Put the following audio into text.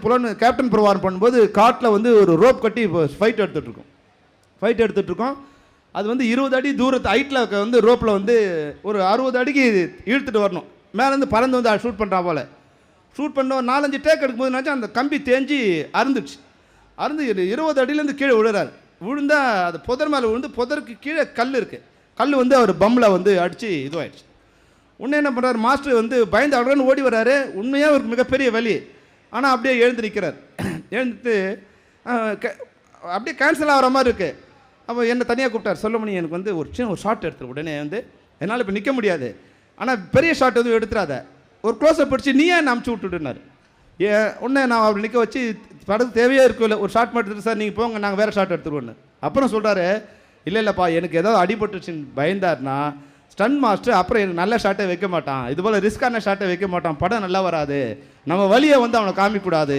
புலன் கேப்டன் பிரபாரம் பண்ணும்போது காட்டில் வந்து ஒரு ரோப் கட்டி ஃபைட் எடுத்துகிட்டு இருக்கோம். அது வந்து 20 அடி தூரத்து ஹைட்டில் வந்து ரோப்பில் வந்து ஒரு 60 அடிக்கு இழுத்துட்டு வரணும். மேலேருந்து பறந்து வந்து ஷூட் பண்ணுறா போல் ஷூட் பண்ண ஒரு 4-5 டேக் எடுக்கும்போதுனாச்சும் அந்த கம்பி தேஞ்சி அறுந்துச்சு. 20 அடியிலேருந்து கீழே விழுந்தால் அது புதர் மேலே விழுந்து புதருக்கு கீழே கல் இருக்குது. கல் வந்து அவர் பம்மில் வந்து அடித்து இதுவாகிடுச்சு. உடனே என்ன பண்ணுறாரு, மாஸ்டர் வந்து பயந்து அடன்னு ஓடி வர்றாரு. உண்மையாக ஒரு மிகப்பெரிய வலி. ஆனால் அப்படியே எழுந்து நிற்கிறார். எழுந்துட்டு அப்படியே கேன்சல் ஆகிற மாதிரி இருக்குது. அப்போ என்னை தனியாக கூப்பிட்டார். சொல்லுமணி, எனக்கு வந்து ஒரு சின்ன ஒரு ஷாட் எடுத்துரு. உடனே வந்து என்னால் இப்போ நிற்க முடியாது, ஆனால் பெரிய ஷாட் எதுவும் எடுத்துடாத, ஒரு க்ளோஸை பிடிச்சி நீயே என்ன அமுச்சு விட்டுட்டுனார். உடனே நான் அவர் நிற்க வச்சு படத்துக்கு தேவையே இருக்குல்ல, ஒரு ஷாட் மட்டும் எடுத்துட்டு சார் நீங்கள் போங்க, நாங்கள் வேறு ஷாட் எடுத்துருவோன்னு. அப்புறம் சொல்கிறாரு, இல்லைப்பா எனக்கு ஏதாவது அடிபட்டுச்சுன்னு பயந்தார்னா ஸ்டன் மாஸ்டர் அப்புறம் எனக்கு நல்ல ஷாட்டை வைக்க மாட்டான், இது போல் ரிஸ்க்கான ஷாட்டை வைக்க மாட்டான், படம் நல்லா வராது, நம்ம வழியை வந்து அவனை காமிக்கூடாது.